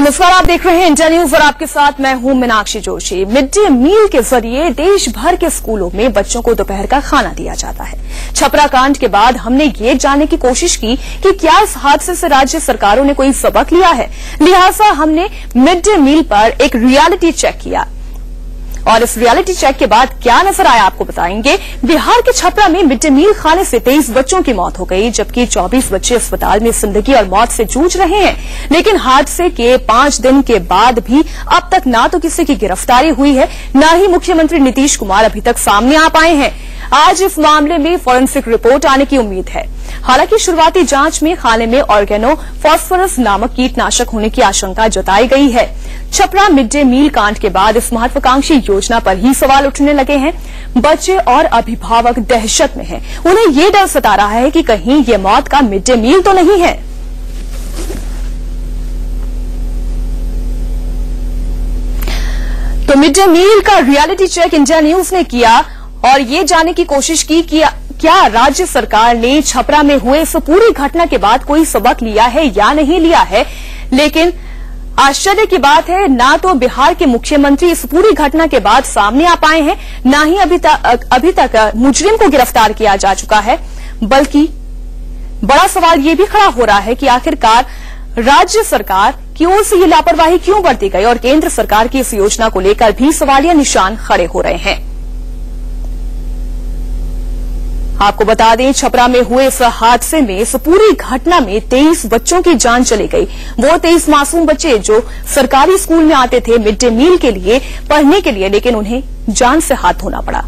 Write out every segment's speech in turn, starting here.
नमस्कार, आप देख रहे हैं इंडिया न्यूज और आपके साथ मैं हूं Meenakshi Joshi. Mid day meal के जरिए देश भर के स्कूलों में बच्चों को दोपहर का खाना दिया जाता है। छपरा कांड के बाद हमने ये जानने की कोशिश की कि क्या इस हादसे से राज्य सरकारों ने कोई सबक लिया है। लिहाजा हमने मिड डे मील पर एक रियलिटी चेक किया और इस रियलिटी चेक के बाद क्या नजर आया आपको बताएंगे। बिहार के छपरा में मिड डे मील खाने से 23 बच्चों की मौत हो गई, जबकि 24 बच्चे अस्पताल में जिंदगी और मौत से जूझ रहे हैं। लेकिन हादसे के 5 दिन के बाद भी अब तक ना तो किसी की गिरफ्तारी हुई है, न ही मुख्यमंत्री नीतीश कुमार अभी तक सामने आ पाए हैं। आज इस मामले में फॉरेंसिक रिपोर्ट आने की उम्मीद है। हालांकि शुरुआती जांच में खाने में ऑर्गेनो फॉस्फोरस नामक कीटनाशक होने की आशंका जताई गई है। छपरा मिड डे मील कांड के बाद इस महत्वाकांक्षी योजना पर ही सवाल उठने लगे हैं। बच्चे और अभिभावक दहशत में हैं। उन्हें ये डर सता रहा है कि कहीं ये मौत का मिड डे मील तो नहीं है। तो मिड डे मील का रियलिटी चेक इंडिया न्यूज ने किया और ये जानने की कोशिश की कि क्या राज्य सरकार ने छपरा में हुए इस पूरी घटना के बाद कोई सबक लिया है या नहीं लिया है। लेकिन आश्चर्य की बात है, ना तो बिहार के मुख्यमंत्री इस पूरी घटना के बाद सामने आ पाए हैं, ना ही अभी तक मुजरिम को गिरफ्तार किया जा चुका है। बल्कि बड़ा सवाल ये भी खड़ा हो रहा है कि आखिरकार राज्य सरकार की ओर से ये लापरवाही क्यों बरती गई और केंद्र सरकार की इस योजना को लेकर भी सवालिया निशान खड़े हो रहे हैं। आपको बता दें, छपरा में हुए इस हादसे में, इस पूरी घटना में 23 बच्चों की जान चली गई। वो 23 मासूम बच्चे जो सरकारी स्कूल में आते थे मिड डे मील के लिए, पढ़ने के लिए, लेकिन उन्हें जान से हाथ धोना पड़ा।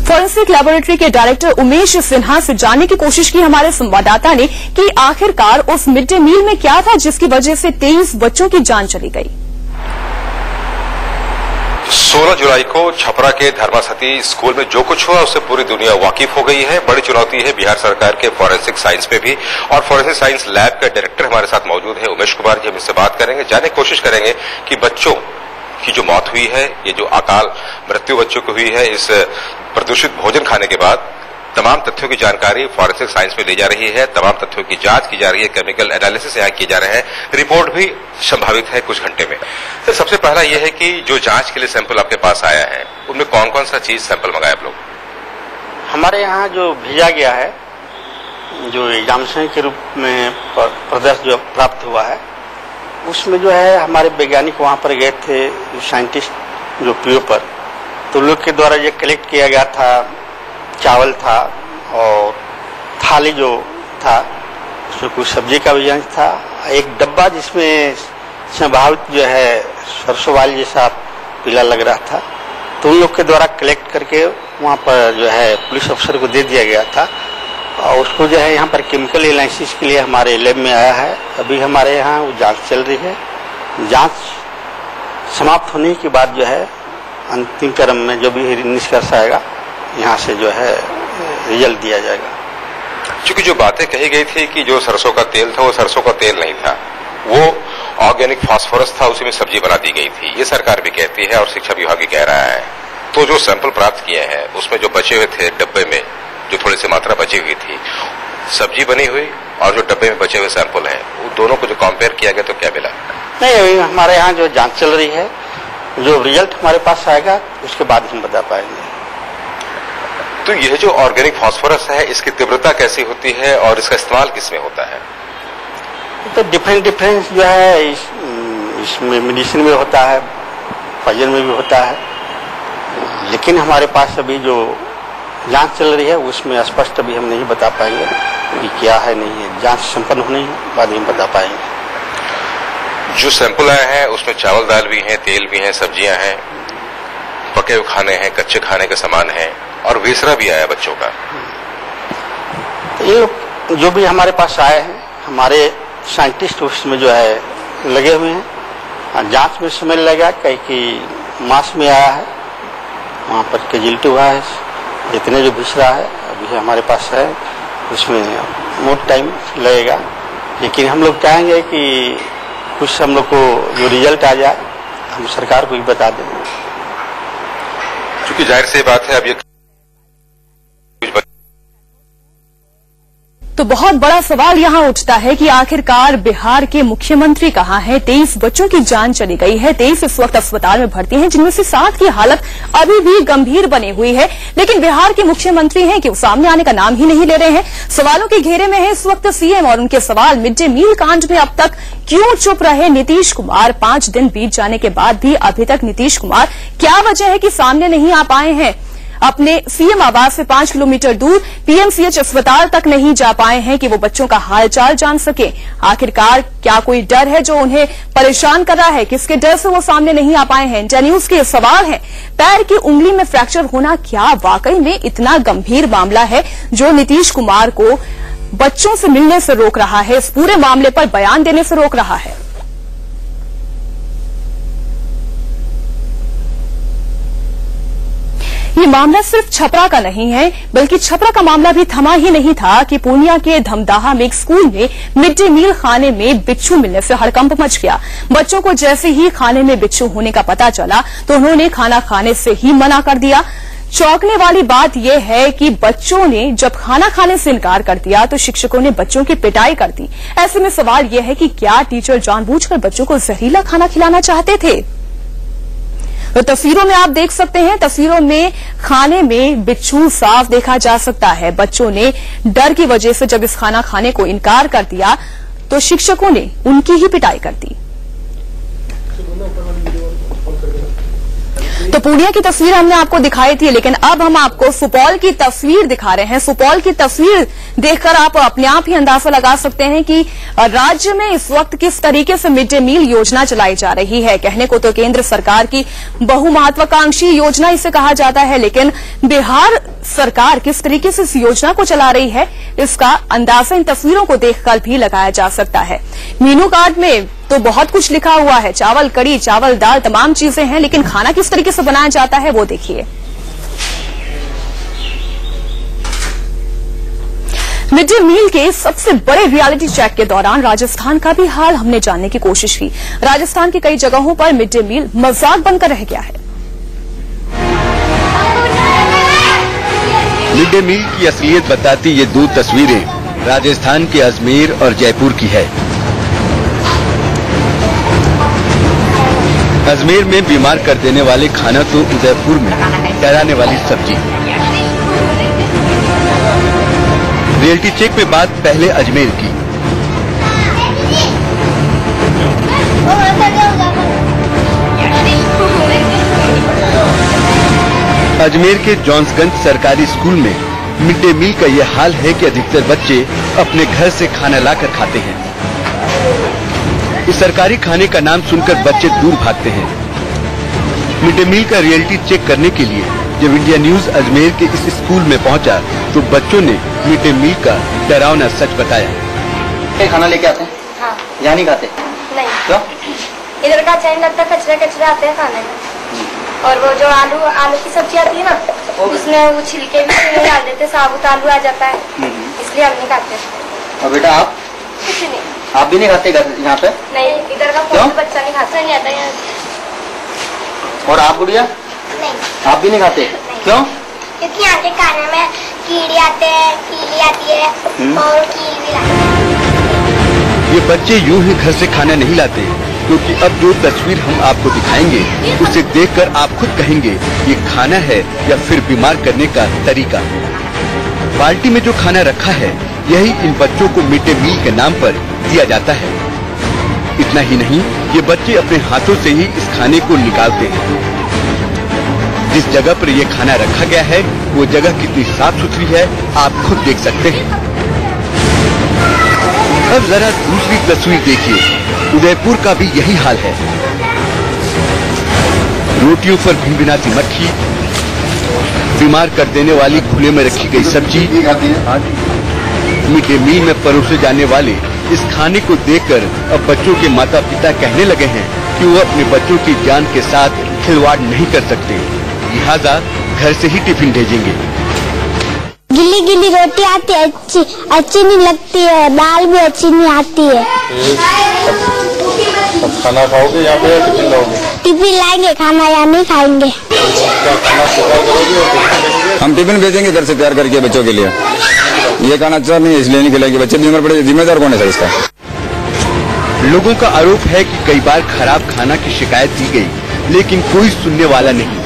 फॉरेंसिक लैबोरेटरी के डायरेक्टर उमेश सिन्हा से जानने की कोशिश की हमारे संवाददाता ने कि आखिरकार उस मिड डे मील में क्या था जिसकी वजह से 23 बच्चों की जान चली गई। 16 जुलाई को छपरा के धर्मासती स्कूल में जो कुछ हुआ उससे पूरी दुनिया वाकिफ हो गई है। बड़ी चुनौती है बिहार सरकार के फॉरेंसिक साइंस में भी, और फॉरेंसिक साइंस लैब के डायरेक्टर हमारे साथ मौजूद है उमेश कुमार जी। हम इससे बात करेंगे, जानने की कोशिश करेंगे कि बच्चों की जो मौत हुई है, ये जो अकाल मृत्यु बच्चों को हुई है इस प्रदूषित भोजन खाने के बाद, तमाम तथ्यों की जानकारी फॉरेंसिक साइंस में ली जा रही है, तमाम तथ्यों की जांच की जा रही है, केमिकल एनालिसिस यहाँ किए जा रहे हैं, रिपोर्ट भी संभावित है कुछ घंटे में। तो सबसे पहला यह है कि जो जांच के लिए सैंपल आपके पास आया है उनमें कौन कौन सा चीज सैंपल मंगाया आप लोग? हमारे यहाँ जो भेजा गया है, जो एग्जामिनेशन के रूप में प्रदर्शन जो प्राप्त हुआ है, उसमें जो है हमारे वैज्ञानिक वहाँ पर गए थे, साइंटिस्ट जो पीओ पर, तो लोग के द्वारा ये कलेक्ट किया गया था। चावल था और थाली जो था उसमें कुछ सब्जी का भी अंश था, एक डब्बा जिसमें संभावित जो है सरसों वाली जैसा पीला लग रहा था, तो उन लोग के द्वारा कलेक्ट करके वहाँ पर जो है पुलिस अफसर को दे दिया गया था और उसको जो है यहाँ पर केमिकल एनालिसिस के लिए हमारे लैब में आया है। अभी हमारे यहाँ वो जांच चल रही है। जांच समाप्त होने के बाद जो है अंतिम चरण में जो भी निष्कर्ष आएगा यहाँ से जो है रिजल्ट दिया जाएगा। क्योंकि जो बातें कही गई थी कि जो सरसों का तेल था वो सरसों का तेल नहीं था, वो ऑर्गेनिक फास्फोरस था, उसी में सब्जी बना दी गई थी, ये सरकार भी कहती है और शिक्षा विभाग भी कह रहा है। तो जो सैंपल प्राप्त किए हैं उसमें जो बचे हुए थे डब्बे में, जो थोड़ी सी मात्रा बची हुई थी, सब्जी बनी हुई और जो डब्बे में बचे हुए सैंपल हैं, वो दोनों को जो कंपेयर किया गया तो क्या मिला? नहीं, हमारे यहाँ जो जांच चल रही है, जो रिजल्ट हमारे पास आएगा उसके बाद हम बता पाएंगे। तो यह जो ऑर्गेनिक फास्फोरस है इसकी तीव्रता कैसी होती है और इसका इस्तेमाल किसमें होता है? तो डिफरेंट जो है इसमें मेडिसिन में होता है, पॉइजन में भी होता है, लेकिन हमारे पास अभी जो जांच चल रही है उसमें स्पष्ट अभी हम नहीं बता पाएंगे कि क्या है नहीं है। जांच संपन्न होने के बाद हम बता पाएंगे। जो सैंपल आया है उसमें चावल दाल भी है, तेल भी है, सब्जियां हैं, पके हुए खाने हैं, कच्चे खाने का सामान है और वेसरा भी आया बच्चों का। ये जो भी हमारे पास आए हैं, हमारे साइंटिस्ट उसमें जो है लगे हुए हैं। जांच में समय लगेगा कि मास में आया है, वहाँ पर कैजुअल्टी हुआ है, जितने जो बिछड़ा है अभी हमारे पास है, उसमें बहुत टाइम लगेगा। लेकिन हम लोग चाहेंगे कि कुछ हम लोग को जो रिजल्ट आ जाए हम सरकार को भी बता दें। क्योंकि जाहिर सी बात है अब ये तो बहुत बड़ा सवाल यहां उठता है कि आखिरकार बिहार के मुख्यमंत्री कहां हैं। 23 बच्चों की जान चली गई है, 23 इस वक्त अस्पताल में भर्ती हैं, जिनमें से 7 की हालत अभी भी गंभीर बनी हुई है। लेकिन बिहार के मुख्यमंत्री हैं कि वो सामने आने का नाम ही नहीं ले रहे हैं। सवालों के घेरे में है इस वक्त सीएम और उनके सवाल। मिड डे मील कांड में अब तक क्यों चुप रहे नीतीश कुमार? 5 दिन बीत जाने के बाद भी अभी तक नीतीश कुमार क्या वजह है कि सामने नहीं आ पाए हैं? अपने सीएम आवास से 5 किलोमीटर दूर पीएमसीएच अस्पताल तक नहीं जा पाए हैं कि वो बच्चों का हालचाल जान सके। आखिरकार क्या कोई डर है जो उन्हें परेशान कर रहा है? किसके डर से वो सामने नहीं आ पाए हैं? इंडिया न्यूज के सवाल है। पैर की उंगली में फ्रैक्चर होना क्या वाकई में इतना गंभीर मामला है जो नीतीश कुमार को बच्चों से मिलने से रोक रहा है, इस पूरे मामले पर बयान देने से रोक रहा है? ये मामला सिर्फ छपरा का नहीं है, बल्कि छपरा का मामला भी थमा ही नहीं था कि पूर्णिया के धमदाहा में एक स्कूल में मिड डे मील खाने में बिच्छू मिलने से हड़कंप मच गया। बच्चों को जैसे ही खाने में बिच्छू होने का पता चला तो उन्होंने खाना खाने से ही मना कर दिया। चौंकने वाली बात यह है कि बच्चों ने जब खाना खाने से इनकार कर दिया तो शिक्षकों ने बच्चों की पिटाई कर दी। ऐसे में सवाल यह है कि क्या टीचर जानबूझकर बच्चों को जहरीला खाना खिलाना चाहते थे? तो तस्वीरों में आप देख सकते हैं, तस्वीरों में खाने में बिच्छू साफ देखा जा सकता है। बच्चों ने डर की वजह से जब इस खाना खाने को इनकार कर दिया तो शिक्षकों ने उनकी ही पिटाई कर दी। तो पूर्णिया की तस्वीर हमने आपको दिखाई थी, लेकिन अब हम आपको सुपौल की तस्वीर दिखा रहे हैं। सुपौल की तस्वीर देखकर आप अपने आप ही अंदाजा लगा सकते हैं कि राज्य में इस वक्त किस तरीके से मिड डे मील योजना चलाई जा रही है। कहने को तो केंद्र सरकार की बहुमहत्वाकांक्षी योजना इसे कहा जाता है, लेकिन बिहार सरकार किस तरीके से इस योजना को चला रही है इसका अंदाजा इन तस्वीरों को देखकर भी लगाया जा सकता है। मेनू कार्ड में तो बहुत कुछ लिखा हुआ है, चावल कड़ी, चावल दाल, तमाम चीजें हैं, लेकिन खाना किस तरीके से बनाया जाता है वो देखिए। मिड डे मील के सबसे बड़े रियलिटी चेक के दौरान राजस्थान का भी हाल हमने जानने की कोशिश की। राजस्थान की कई जगहों पर मिड डे मील मजाक बनकर रह गया है। मिड डे मील की असलियत बताती ये 2 तस्वीरें राजस्थान के अजमेर और जयपुर की है। अजमेर में बीमार कर देने वाले खाना तो उदयपुर में डराने वाली सब्जी। रियलिटी चेक में बात पहले अजमेर की। अजमेर के जॉन्सगंज सरकारी स्कूल में मिड डे मील का ये हाल है कि अधिकतर बच्चे अपने घर से खाना लाकर खाते हैं। इस सरकारी खाने का नाम सुनकर बच्चे दूर भागते हैं। मिड डे मील का रियलिटी चेक करने के लिए जब इंडिया न्यूज अजमेर के इस स्कूल में पहुंचा तो बच्चों ने मिड डे मील का डरावना सच बताया। खाना लेके आते हैं? हाँ। यहाँ नहीं खाते? नहीं। क्यों? इधर का अच्छा नहीं लगता, कचरा आते हैं खाने में। और वो जो आलू की सब्जी आती है ना, उसमें वो छिलके भी नहीं डाल देते, साबुत आलू आ जाता है, इसलिए हम नहीं खाते। और बेटा आप? कुछ नहीं। आप भी नहीं खाते यहाँ पे? नहीं, इधर का कोई बच्चा नहीं खाता, नहीं आता यहाँ। और आप गुड़िया? नहीं। आप भी नहीं खाते? क्यों? क्योंकि यहाँ के खाने में कीड़े आते हैं, कीली आती है और कील भी लाते हैं। ये बच्चे यूं ही घर से खाना नहीं लाते, क्योंकि अब जो तस्वीर हम आपको दिखाएंगे उसे देखकर आप खुद कहेंगे ये खाना है या फिर बीमार करने का तरीका। बाल्टी में जो खाना रखा है यही इन बच्चों को मिड डे मील के नाम पर दिया जाता है। इतना ही नहीं, ये बच्चे अपने हाथों से ही इस खाने को निकालते हैं। जिस जगह पर ये खाना रखा गया है वो जगह कितनी साफ सुथरी है आप खुद देख सकते हैं। अब जरा दूसरी तस्वीर देखिए, उदयपुर का भी यही हाल है। रोटियों पर भिनभिनाती मक्खी, बीमार कर देने वाली खुले में रखी गई सब्जी। मिड डे मील में परोसे जाने वाले इस खाने को देखकर अब बच्चों के माता पिता कहने लगे हैं कि वो अपने बच्चों की जान के साथ खिलवाड़ नहीं कर सकते, लिहाजा घर से ही टिफिन भेजेंगे। गिल्ली गिल्ली रोटी आती है, अच्छी नहीं लगती है, दाल भी अच्छी नहीं आती है। खाना खाओगे यहाँ पे या टिफिन लाओगे? टिफिन लाएंगे, खाना या नहीं खाएंगे। क्या खाना तैयार करोगे या टिफिन भेजोगे? हम टिफिन भेजेंगे इधर से तैयार करके बच्चों के लिए। ये खाना अच्छा नहीं इसलिए नहीं खिलाएंगे, बच्चे बीमार पड़े, जिम्मेदार कौन है सर इसका? लोगों का आरोप है कि कई बार खराब खाना की शिकायत दी गई, लेकिन कोई सुनने वाला नहीं।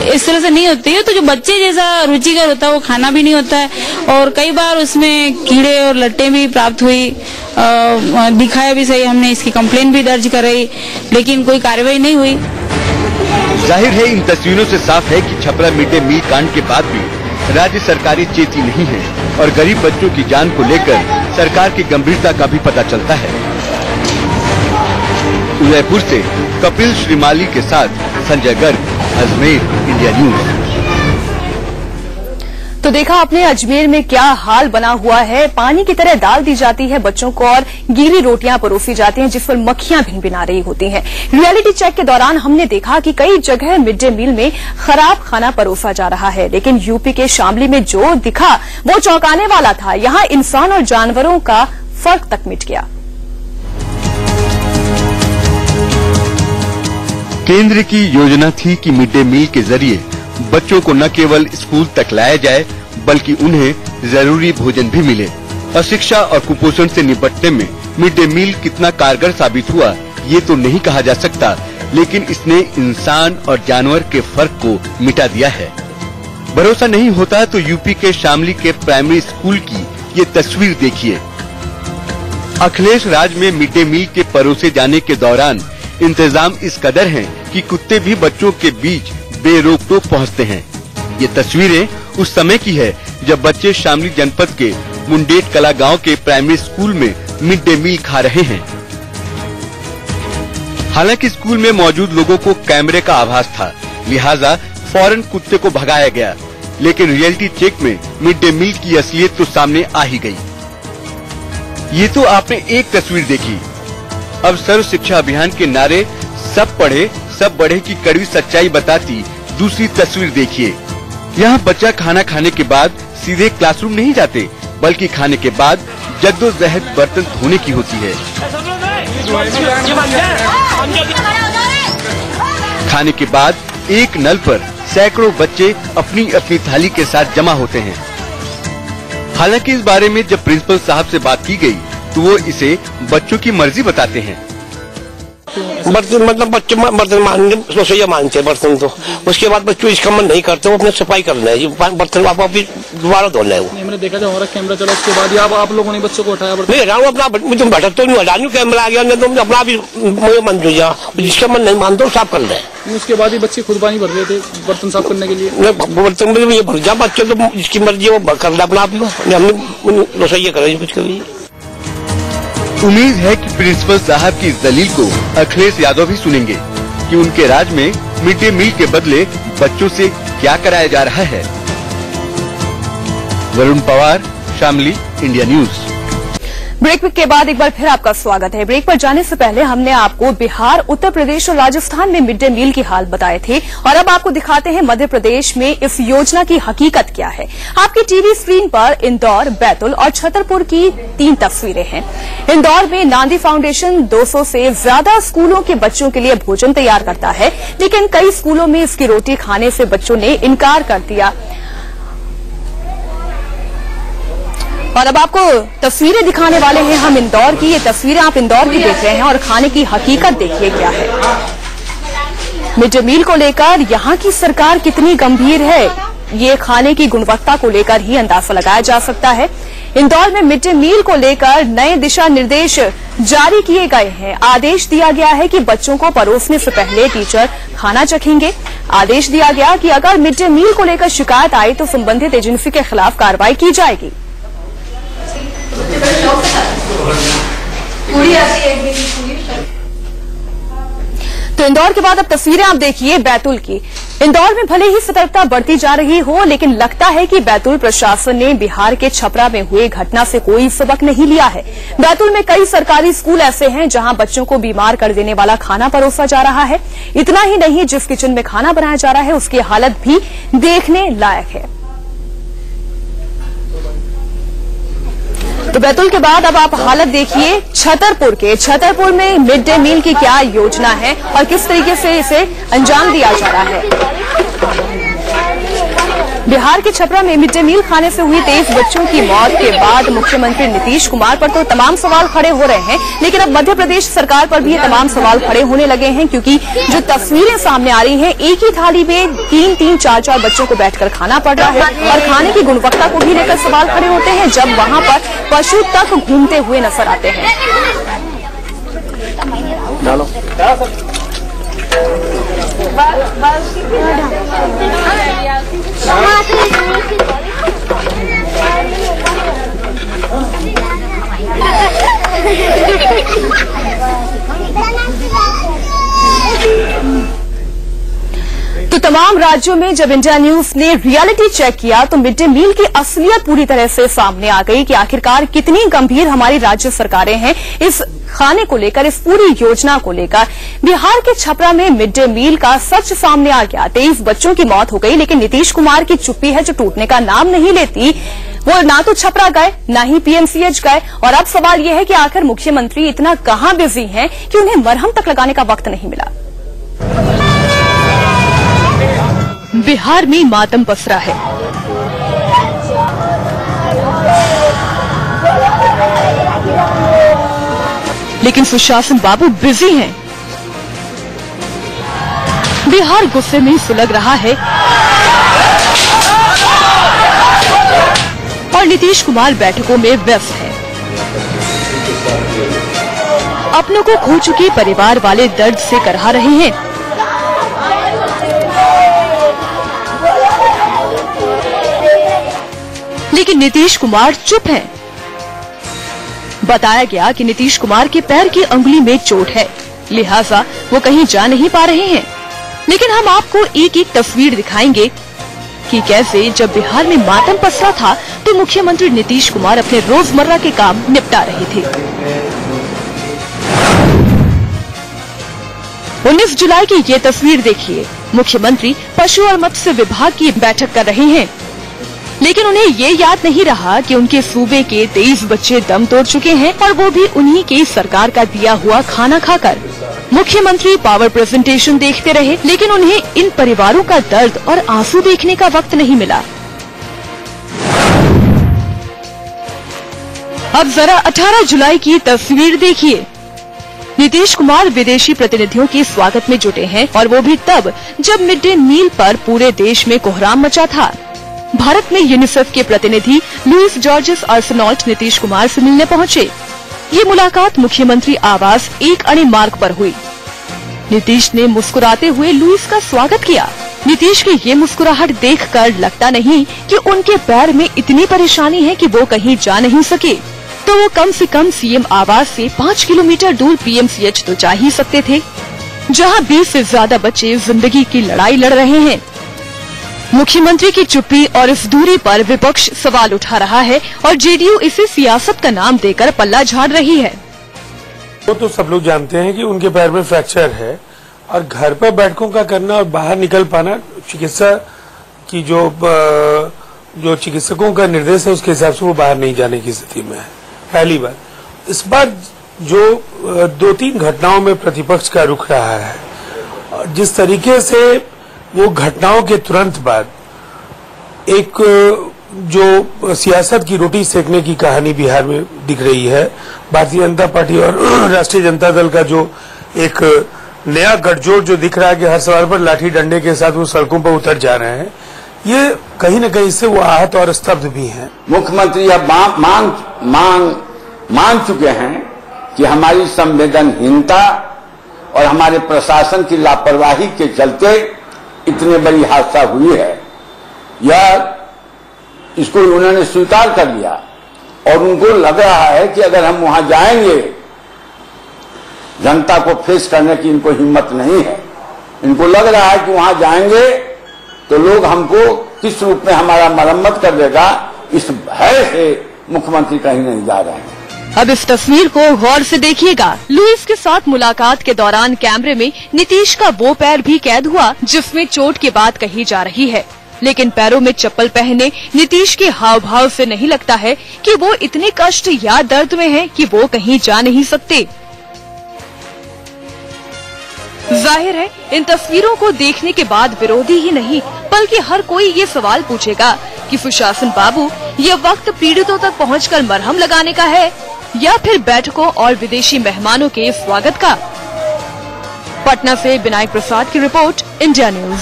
इस तरह से नहीं होती है तो जो बच्चे जैसा रुचिकर होता है वो खाना भी नहीं होता है, और कई बार उसमें कीड़े और लट्टे भी प्राप्त हुई, दिखाया भी सही, हमने इसकी कंप्लेंट भी दर्ज कराई, लेकिन कोई कार्रवाई नहीं हुई। जाहिर है इन तस्वीरों से साफ है कि छपरा मिड डे मील कांड के बाद भी राज्य सरकारें चेती नहीं है और गरीब बच्चों की जान को लेकर सरकार की गंभीरता का भी पता चलता है। उदयपुर से कपिल श्रीमाली के साथ संजय गर्ग, अजमेर, इंडिया न्यूज। तो देखा आपने अजमेर में क्या हाल बना हुआ है। पानी की तरह डाल दी जाती है बच्चों को और गीली रोटियां परोसी जाती हैं जिस पर मक्खियां भिनभिना रही होती हैं। रियलिटी चेक के दौरान हमने देखा कि कई जगह मिड डे मील में खराब खाना परोसा जा रहा है, लेकिन यूपी के शामली में जो दिखा वो चौंकाने वाला था। यहां इंसान और जानवरों का फर्क तक मिट गया। केंद्र की योजना थी कि मिड डे मील के जरिए बच्चों को न केवल स्कूल तक लाया जाए बल्कि उन्हें जरूरी भोजन भी मिले। अशिक्षा और कुपोषण से निपटने में मिड डे मील कितना कारगर साबित हुआ ये तो नहीं कहा जा सकता, लेकिन इसने इंसान और जानवर के फर्क को मिटा दिया है। भरोसा नहीं होता तो यूपी के शामली के प्राइमरी स्कूल की ये तस्वीर देखिए। अखिलेश राज में मिड डे मील के परोसे जाने के दौरान इंतजाम इस कदर हैं कि कुत्ते भी बच्चों के बीच बेरोक टोक पहुँचते हैं। ये तस्वीरें उस समय की है जब बच्चे शामली जनपद के मुंडेट कला गांव के प्राइमरी स्कूल में मिड डे मील खा रहे हैं। हालांकि स्कूल में मौजूद लोगों को कैमरे का आभास था, लिहाजा फौरन कुत्ते को भगाया गया, लेकिन रियलिटी चेक में मिड डे मील की असलियत तो सामने आ ही गई। ये तो आपने एक तस्वीर देखी। अब सर्व शिक्षा अभियान के नारे सब पढ़े सब बढ़े की कड़वी सच्चाई बताती दूसरी तस्वीर देखिए। यहाँ बच्चा खाना खाने के बाद सीधे क्लासरूम नहीं जाते, बल्कि खाने के बाद जद्दोजहद बर्तन धोने की होती है। खाने के बाद एक नल पर सैकड़ों बच्चे अपनी अपनी थाली के साथ जमा होते हैं। हालांकि इस बारे में जब प्रिंसिपल साहब से बात की गई तो वो इसे बच्चों की मर्जी बताते हैं। बर्तन मतलब बच्चे बर्तन मांगेंगे, रसोईया मांगते हैं बर्तन, तो उसके बाद बच्चों इसका मन नहीं करते, वो अपने सफाई करना है, बर्तन आप दोबारा धोना है। वो मैंने देखा था हमारा कैमरा चला, उसके बाद आप लोगों ने बच्चों को उठाया। नहीं हटाऊँ अपना, तुम भटक तो नहीं हटाऊँ, कैमरा आ गया तुम अपना भी मुझे मन जो जिसका मन नहीं मानते वो साफ कर रहे हैं। उसके बाद ही बच्चे खुद पानी भर रहे थे बर्तन साफ करने के लिए। बर्तन में ये भर जा बच्चे तो जिसकी मर्जी वो कर ले अपना आप ही, हमने रसोईया करें कुछ कभी। उम्मीद है कि प्रिंसिपल साहब की इस दलील को अखिलेश यादव भी सुनेंगे कि उनके राज में मिड डे मील के बदले बच्चों से क्या कराया जा रहा है। Varun Pawar, Shamli, India news. Break के बाद एक बार फिर आपका स्वागत है। ब्रेक पर जाने से पहले हमने आपको बिहार, उत्तर प्रदेश और राजस्थान में मिड डे मील की हाल बताए थे और अब आपको दिखाते हैं मध्य प्रदेश में इस योजना की हकीकत क्या है। आपकी टीवी स्क्रीन पर इंदौर, बैतूल और छतरपुर की 3 तस्वीरें हैं। इंदौर में नांदी फाउंडेशन 200 से ज्यादा स्कूलों के बच्चों के लिए भोजन तैयार करता है, लेकिन कई स्कूलों में इसकी रोटी खाने से बच्चों ने इनकार कर दिया। और अब आपको तस्वीरें दिखाने वाले हैं हम इंदौर की। ये तस्वीरें आप इंदौर की देख रहे हैं और खाने की हकीकत देखिए क्या है। मिड डे मील को लेकर यहाँ की सरकार कितनी गंभीर है, ये खाने की गुणवत्ता को लेकर ही अंदाजा लगाया जा सकता है। इंदौर में मिड डे मील को लेकर नए दिशा निर्देश जारी किए गए हैं। आदेश दिया गया है कि बच्चों को परोसने से पहले टीचर खाना चखेंगे। आदेश दिया गया कि अगर मिड डे मील को लेकर शिकायत आई तो संबंधित एजेंसी के खिलाफ कार्रवाई की जाएगी। तो इंदौर के बाद अब तस्वीरें आप देखिए बैतूल की। इंदौर में भले ही सतर्कता बढ़ती जा रही हो, लेकिन लगता है कि बैतूल प्रशासन ने बिहार के छपरा में हुए घटना से कोई सबक नहीं लिया है। बैतूल में कई सरकारी स्कूल ऐसे हैं जहां बच्चों को बीमार कर देने वाला खाना परोसा जा रहा है। इतना ही नहीं, जिस किचन में खाना बनाया जा रहा है उसकी हालत भी देखने लायक है। तो बैतूल के बाद अब आप हालत देखिए छतरपुर में मिड डे मील की क्या योजना है और किस तरीके से इसे अंजाम दिया जा रहा है। बिहार के छपरा में मिड डे मील खाने से हुई 23 बच्चों की मौत के बाद मुख्यमंत्री नीतीश कुमार पर तो तमाम सवाल खड़े हो रहे हैं, लेकिन अब मध्य प्रदेश सरकार पर भी ये तमाम सवाल खड़े होने लगे हैं, क्योंकि जो तस्वीरें सामने आ रही हैं, एक ही थाली में 3-3, 4-4 बच्चों को बैठकर खाना पड़ रहा है और खाने की गुणवत्ता को भी लेकर सवाल खड़े होते हैं, जब वहां पर पशु तक घूमते हुए नजर आते हैं। तो तमाम राज्यों में जब इंडिया न्यूज ने रियलिटी चेक किया तो मिड डे मील की असलियत पूरी तरह से सामने आ गई कि आखिरकार कितनी गंभीर हमारी राज्य सरकारें हैं इस खाने को लेकर, इस पूरी योजना को लेकर। बिहार के छपरा में मिड डे मील का सच सामने आ गया। 23 बच्चों की मौत हो गई, लेकिन नीतीश कुमार की चुप्पी है जो टूटने का नाम नहीं लेती। वो ना तो छपरा गए, ना ही पीएमसीएच गए, और अब सवाल यह है कि आखिर मुख्यमंत्री इतना कहां बिजी हैं कि उन्हें मरहम तक लगाने का वक्त नहीं मिला। बिहार में मातम पसरा है। लेकिन सुशासन बाबू बिजी हैं। बिहार गुस्से में सुलग रहा है और नीतीश कुमार बैठकों में व्यस्त है। अपनों को खो चुके परिवार वाले दर्द से करहा रहे हैं। लेकिन नीतीश कुमार चुप हैं। बताया गया कि नीतीश कुमार के पैर की अंगुली में चोट है, लिहाजा वो कहीं जा नहीं पा रहे हैं। लेकिन हम आपको एक एक तस्वीर दिखाएंगे कि कैसे जब बिहार में मातम पसरा था तो मुख्यमंत्री नीतीश कुमार अपने रोजमर्रा के काम निपटा रहे थे। 19 जुलाई की ये तस्वीर देखिए। मुख्यमंत्री पशु और मत्स्य विभाग की बैठक कर रहे हैं, लेकिन उन्हें ये याद नहीं रहा कि उनके सूबे के 23 बच्चे दम तोड़ चुके हैं, और वो भी उन्हीं की सरकार का दिया हुआ खाना खाकर। मुख्यमंत्री पावर प्रेजेंटेशन देखते रहे, लेकिन उन्हें इन परिवारों का दर्द और आंसू देखने का वक्त नहीं मिला। अब जरा 18 जुलाई की तस्वीर देखिए। नीतीश कुमार विदेशी प्रतिनिधियों के स्वागत में जुटे हैं, और वो भी तब जब मिड डे मील पर पूरे देश में कोहराम मचा था। भारत में यूनिसेफ के प्रतिनिधि लुइस जॉर्जेस आर्सेनॉल्ट नीतीश कुमार से मिलने पहुंचे। ये मुलाकात मुख्यमंत्री आवास 1 अणे मार्ग पर हुई। नीतीश ने मुस्कुराते हुए लुइस का स्वागत किया। नीतीश की ये मुस्कुराहट देखकर लगता नहीं कि उनके पैर में इतनी परेशानी है कि वो कहीं जा नहीं सके, तो वो कम से कम सीएम आवास से 5 किलोमीटर दूर पीएमसीएच तो जा ही सकते थे, जहां 20 से ज्यादा बच्चे जिंदगी की लड़ाई लड़ रहे हैं। मुख्यमंत्री की चुप्पी और इस दूरी पर विपक्ष सवाल उठा रहा है, और जेडीयू इसे सियासत का नाम देकर पल्ला झाड़ रही है। वो तो सब लोग जानते हैं कि उनके पैर में फ्रैक्चर है, और घर पर बैठकों का करना और बाहर निकल पाना चिकित्सा की जो चिकित्सकों का निर्देश है उसके हिसाब से वो बाहर नहीं जाने की स्थिति में है। पहली बात। इस बार जो 2-3 घटनाओं में प्रतिपक्ष का रुख रहा है, जिस तरीके से वो घटनाओं के तुरंत बाद एक जो सियासत की रोटी सेकने की कहानी बिहार में दिख रही है, भारतीय जनता पार्टी और राष्ट्रीय जनता दल का जो एक नया गठजोड़ जो दिख रहा है कि हर सवाल पर लाठी डंडे के साथ वो सड़कों पर उतर जा रहे हैं, ये कहीं न कहीं से वो आहत और स्तब्ध भी हैं। मुख्यमंत्री अब मान चुके हैं कि हमारी संवेदनहीनता और हमारे प्रशासन की लापरवाही के चलते इतनी बड़ी हादसा हुई है। यह इसको उन्होंने स्वीकार कर लिया, और उनको लग रहा है कि अगर हम वहां जाएंगे, जनता को फेस करने की इनको हिम्मत नहीं है। इनको लग रहा है कि वहां जाएंगे तो लोग हमको किस रूप में हमारा मरम्मत कर देगा, इस भय से मुख्यमंत्री कहीं नहीं जा रहे हैं। अब इस तस्वीर को गौर से देखिएगा। लुइस के साथ मुलाकात के दौरान कैमरे में नीतीश का वो पैर भी कैद हुआ जिसमें चोट की बात कही जा रही है। लेकिन पैरों में चप्पल पहने नीतीश के हाव भाव से नहीं लगता है कि वो इतने कष्ट या दर्द में हैं कि वो कहीं जा नहीं सकते। जाहिर है इन तस्वीरों को देखने के बाद विरोधी ही नहीं बल्कि हर कोई ये सवाल पूछेगा कि सुशासन बाबू ये वक्त पीड़ितों तक पहुंचकर मरहम लगाने का है या फिर बैठकों और विदेशी मेहमानों के स्वागत का। पटना से विनायक प्रसाद की रिपोर्ट, इंडिया न्यूज।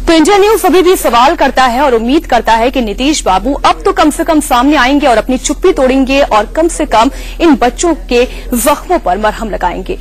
तो इंडिया न्यूज अभी भी सवाल करता है और उम्मीद करता है कि नीतीश बाबू अब तो कम से कम सामने आएंगे और अपनी चुप्पी तोड़ेंगे और कम से कम इन बच्चों के जख्मों पर मरहम लगाएंगे।